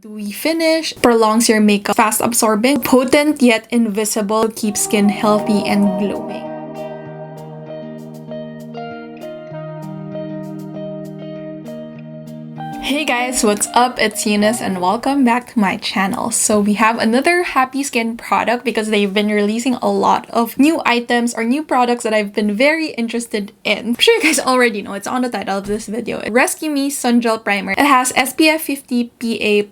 dewy finish, prolongs your makeup, fast absorbing, potent yet invisible, keeps skin healthy and glowing. Hey guys, what's up? It's Eunice and welcome back to my channel. So we have another Happy Skin product because they've been releasing a lot of new items or new products that I've been very interested in. I'm sure you guys already know, it's on the title of this video. Rescue Me Sun Gel Primer. It has SPF 50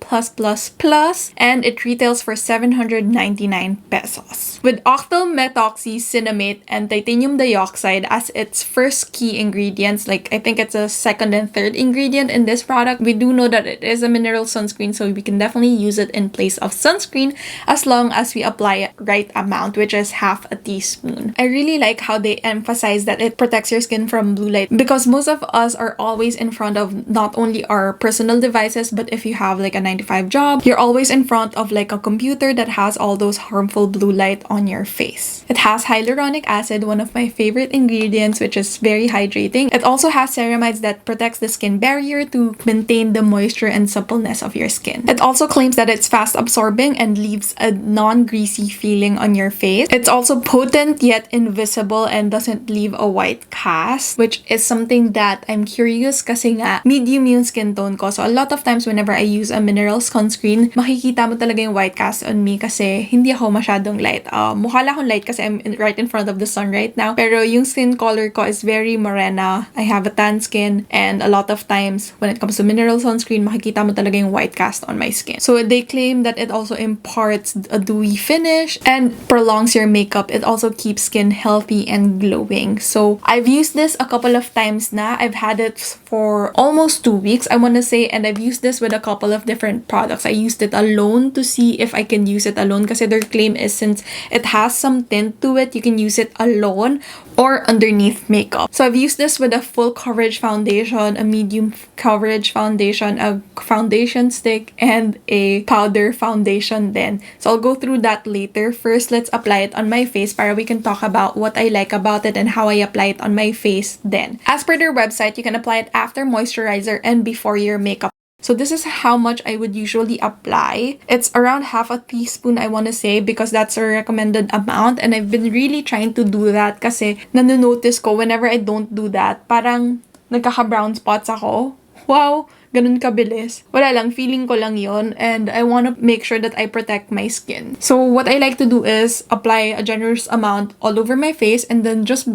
PA+++ and it retails for 799 pesos. With octyl methoxycinnamate and titanium dioxide as its first key ingredients, like I think it's a second and third ingredient in this product. We do know that it is a mineral sunscreen, so we can definitely use it in place of sunscreen as long as we apply it right amount, which is half a teaspoon. I really like how they emphasize that it protects your skin from blue light because most of us are always in front of not only our personal devices, but if you have like a 9-to-5 job, you're always in front of like a computer that has all those harmful blue light on your face. It has hyaluronic acid, one of my favorite ingredients, which is very hydrating. It also has ceramides that protects the skin barrier to maintain the moisture and suppleness of your skin. It also claims that it's fast absorbing and leaves a non-greasy feeling on your face. It's also potent yet invisible and doesn't leave a white cast, which is something that I'm curious kasi nga medium yung skin tone ko. So a lot of times whenever I use a mineral sunscreen, makikita mo talaga yung white cast on me kasi hindi ako masyadong light. Mukha lang akong light kasi I'm right in front of the sun right now. Pero yung skin color ko is very morena. I have a tan skin and a lot of times when it comes to mineral sunscreen, makikita mo talaga yung white cast on my skin. So they claim that it also imparts a dewy finish and prolongs your makeup. It also keeps skin healthy and glowing. So I've used this a couple of times na. I've had it for almost 2 weeks, I want to say, and I've used this with a couple of different products. I used it alone to see if I can use it alone kasi their claim is since it has some tint to it, you can use it alone or underneath makeup. So I've used this with a full coverage foundation, a medium coverage foundation, a foundation stick, and a powder foundation then. So I'll go through that later. First, let's apply it on my face para we can talk about what I like about it and how I apply it on my face then. As per their website, you can apply it after moisturizer and before your makeup. So this is how much I would usually apply. It's around half a teaspoon, I want to say, because that's a recommended amount. And I've been really trying to do that kasi nanonotice ko whenever I don't do that, parang nagkaka-brown spots ako. Wow! Ganun kabilis. Wala lang, feeling ko lang yon, and I want to make sure that I protect my skin. So what I like to do is apply a generous amount all over my face and then just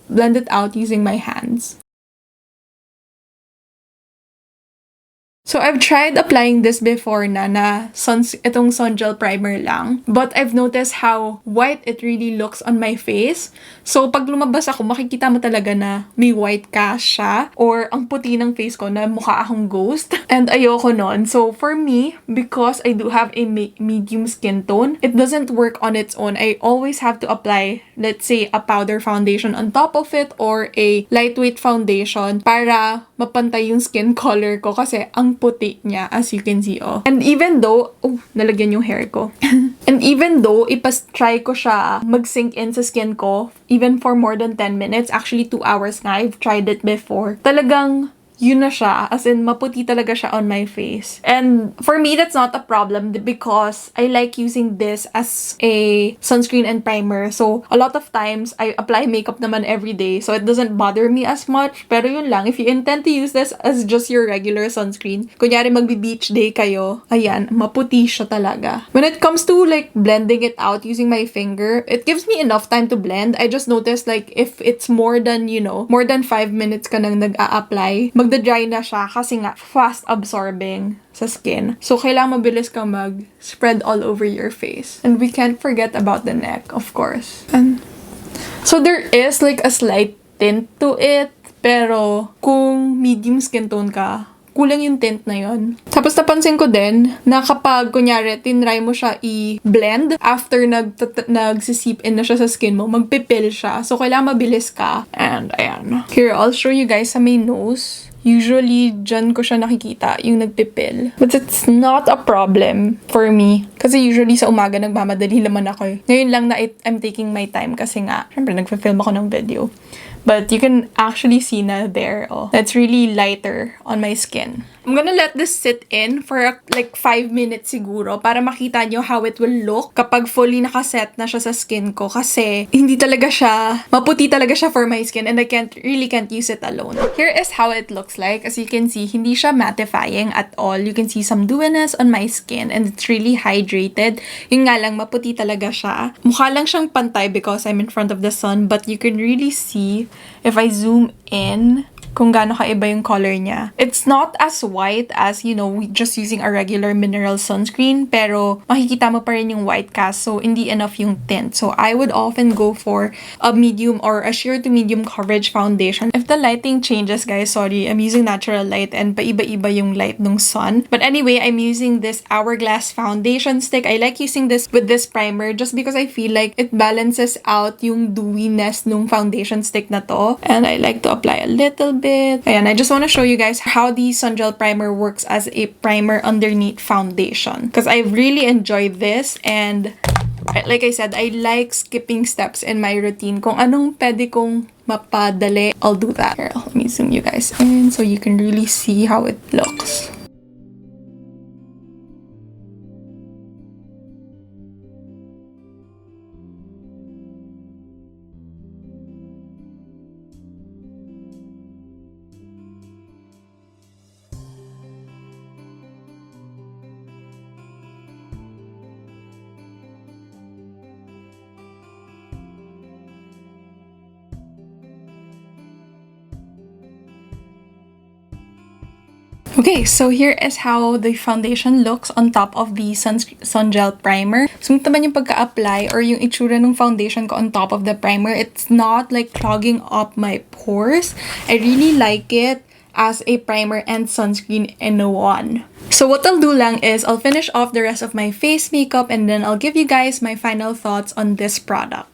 blend it out using my hands. So I've tried applying this before na itong sun gel primer lang. But I've noticed how white it really looks on my face. So pag lumabas ako, makikita mo talaga na may white cast siya or ang puti ng face ko na mukha akong ghost. And ayoko nun. So for me, because I do have a medium skin tone, it doesn't work on its own. I always have to apply, let's say, a powder foundation on top of it or a lightweight foundation para mapantay yung skin color ko kasi ang puti niya, as you can see, oh. And even though, nalagyan yung hair ko. And even though, try ko siya mag-sink in sa skin ko, even for more than 10 minutes, actually 2 hours nga, I've tried it before. Talagang, yun na siya. As in, maputi talaga siya on my face. And for me, that's not a problem because I like using this as a sunscreen and primer. So, a lot of times, I apply makeup naman every day. So, it doesn't bother me as much. Pero yun lang, if you intend to use this as just your regular sunscreen, kunyari magbi-beach day kayo, ayan, maputi siya talaga. When it comes to like blending it out using my finger, it gives me enough time to blend. I just noticed like if it's more than, more than 5 minutes ka nang nag-a-apply, magda-dry na siya kasi nga fast absorbing sa skin. So, kailangan mabilis ka mag-spread all over your face. And we can't forget about the neck, of course. And so, there is like a slight tint to it, pero kung medium skin tone ka, kulang yung tint na yun. Tapos napansin ko din na kapag kunyari tinry mo siya i-blend after nagsisip in na siya sa skin mo, magpipil siya. So kailangan mabilis ka. And ayan. Here, I'll show you guys sa may nose. Usually, dyan ko siya nakikita, yung nagpipil. But it's not a problem for me. Kasi usually sa umaga, nagmamadali naman ako eh. Ngayon lang na I'm taking my time kasi nga, syempre, nagpa-film ako ng video. But you can actually see na there, oh, that's really lighter on my skin. I'm gonna let this sit in for like 5 minutes siguro para makita nyo how it will look kapag fully nakaset na siya sa skin ko kasi hindi talaga siya, maputi talaga siya for my skin and I can't use it alone. Here is how it looks like. As you can see, hindi siya mattifying at all. You can see some dewiness on my skin and it's really hydrated. Yung nga lang, maputi talaga siya. Mukha lang siyang pantay because I'm in front of the sun but you can really see if I zoom in kung gaano kaiba yung color niya. It's not as white as, you know, just using a regular mineral sunscreen, pero makikita mo pa rin yung white cast, so hindi enough yung tint. So I would often go for a medium or a sheer to medium coverage foundation. If the lighting changes, guys, sorry, I'm using natural light and paiba-iba yung light ng sun. But anyway, I'm using this Hourglass foundation stick. I like using this with this primer just because I feel like it balances out yung dewiness ng foundation stick na to. And I like to apply a little bit. Ayan, I just want to show you guys how the sun gel primer works as a primer underneath foundation because I've really enjoyed this and like I said, I like skipping steps in my routine. Kung anong pwede kong mapadali, I'll do that. Here, let me zoom you guys in so you can really see how it looks. Okay, so here is how the foundation looks on top of the sun gel primer. So, naman yung pagka-apply or yung itsura ng foundation ko on top of the primer, it's not like clogging up my pores. I really like it as a primer and sunscreen in one. So what I'll do lang is I'll finish off the rest of my face makeup and then I'll give you guys my final thoughts on this product.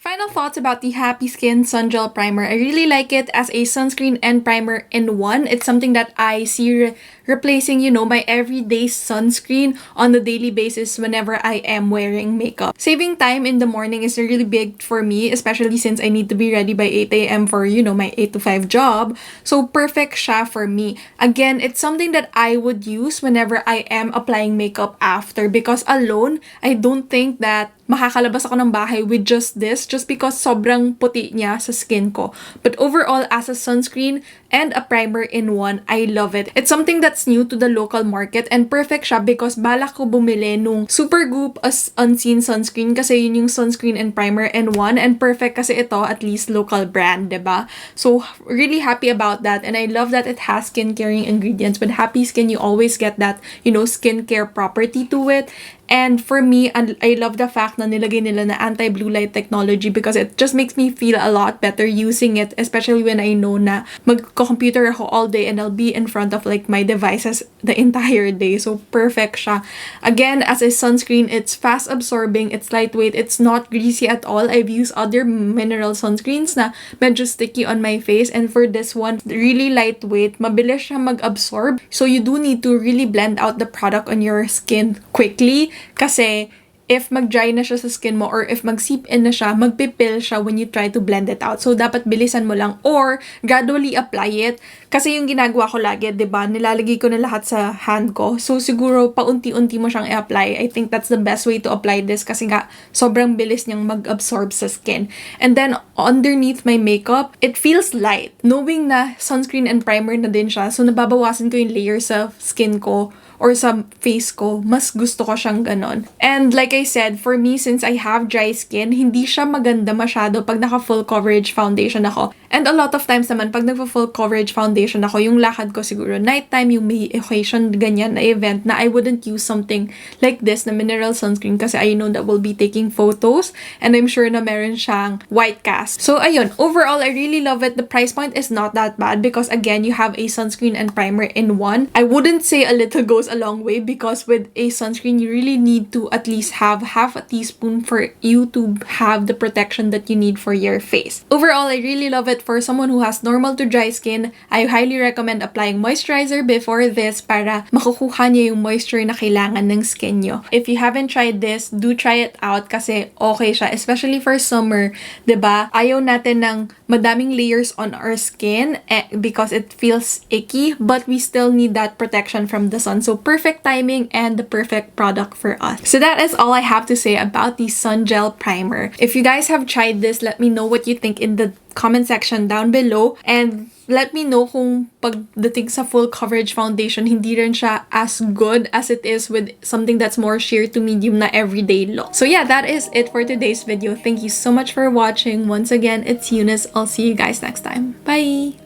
Final thoughts about the Happy Skin Sun Gel Primer. I really like it as a sunscreen and primer in one. It's something that I see replacing, you know, my everyday sunscreen on a daily basis whenever I am wearing makeup. Saving time in the morning is really big for me, especially since I need to be ready by 8 a.m. for, you know, my 8 to 5 job. So perfect siya for me. Again, it's something that I would use whenever I am applying makeup after because alone, I don't think that makakalabas ako ng bahay with just this just because sobrang puti niya sa skin ko. But overall, as a sunscreen and a primer in one, I love it. It's something that's new to the local market and perfect siya because balak ko bumili nung Supergoop as Unseen sunscreen kasi yun yung sunscreen and primer in one and perfect kasi ito at least local brand, diba? So really happy about that and I love that it has skin-caring ingredients. With Happy Skin, you always get that, you know, skincare property to it. And for me, I love the fact na nilagay nila na anti-blue light technology because it just makes me feel a lot better using it, especially when I know na mag-computer ako all day and I'll be in front of like my devices the entire day. So perfect siya. Again, as a sunscreen, it's fast absorbing, it's lightweight, it's not greasy at all. I've used other mineral sunscreens na medyo sticky on my face and for this one, really lightweight, mabilis siya mag-absorb. So you do need to really blend out the product on your skin quickly. Kasi if mag-dry na siya sa skin mo or if mag-seep in na siya, magpipil siya when you try to blend it out. So, dapat bilisan mo lang or gradually apply it. Kasi yung ginagawa ko lagi, diba? Nilalagay ko na lahat sa hand ko. So, siguro paunti-unti mo siyang i-apply. I think that's the best way to apply this kasi nga sobrang bilis niyang mag-absorb sa skin. And then, underneath my makeup, it feels light. Knowing na sunscreen and primer na din siya, so nababawasan ko yung layers sa skin ko or sa face ko, mas gusto ko siyang ganon. And like I said, for me, since I have dry skin, hindi siya maganda masyado pag naka full coverage foundation ako. And a lot of times naman, pag naka full coverage foundation ako, yung lakad ko siguro nighttime, yung may occasion, ganyan na event, na I wouldn't use something like this na mineral sunscreen kasi I know that we'll be taking photos and I'm sure na meron siyang white cast. So ayun, overall, I really love it. The price point is not that bad because again, you have a sunscreen and primer in one. I wouldn't say a little goes goes a long way because with a sunscreen, you really need to at least have half a teaspoon for you to have the protection that you need for your face. Overall, I really love it for someone who has normal to dry skin. I highly recommend applying moisturizer before this para makukuha niya yung moisture na kailangan ng skin nyo. If you haven't tried this, do try it out kasi okay siya, especially for summer, 'di ba? Ayaw natin ng madaming layers on our skin because it feels icky, but we still need that protection from the sun. So perfect timing and the perfect product for us. So that is all I have to say about the Sun Gel Primer. If you guys have tried this, let me know what you think in the comment section down below, and let me know kung pagdating sa full coverage foundation, hindi rin siya as good as it is with something that's more sheer to medium na everyday look. So yeah, that is it for today's video. Thank you so much for watching. Once again, it's Eunice. I'll see you guys next time. Bye!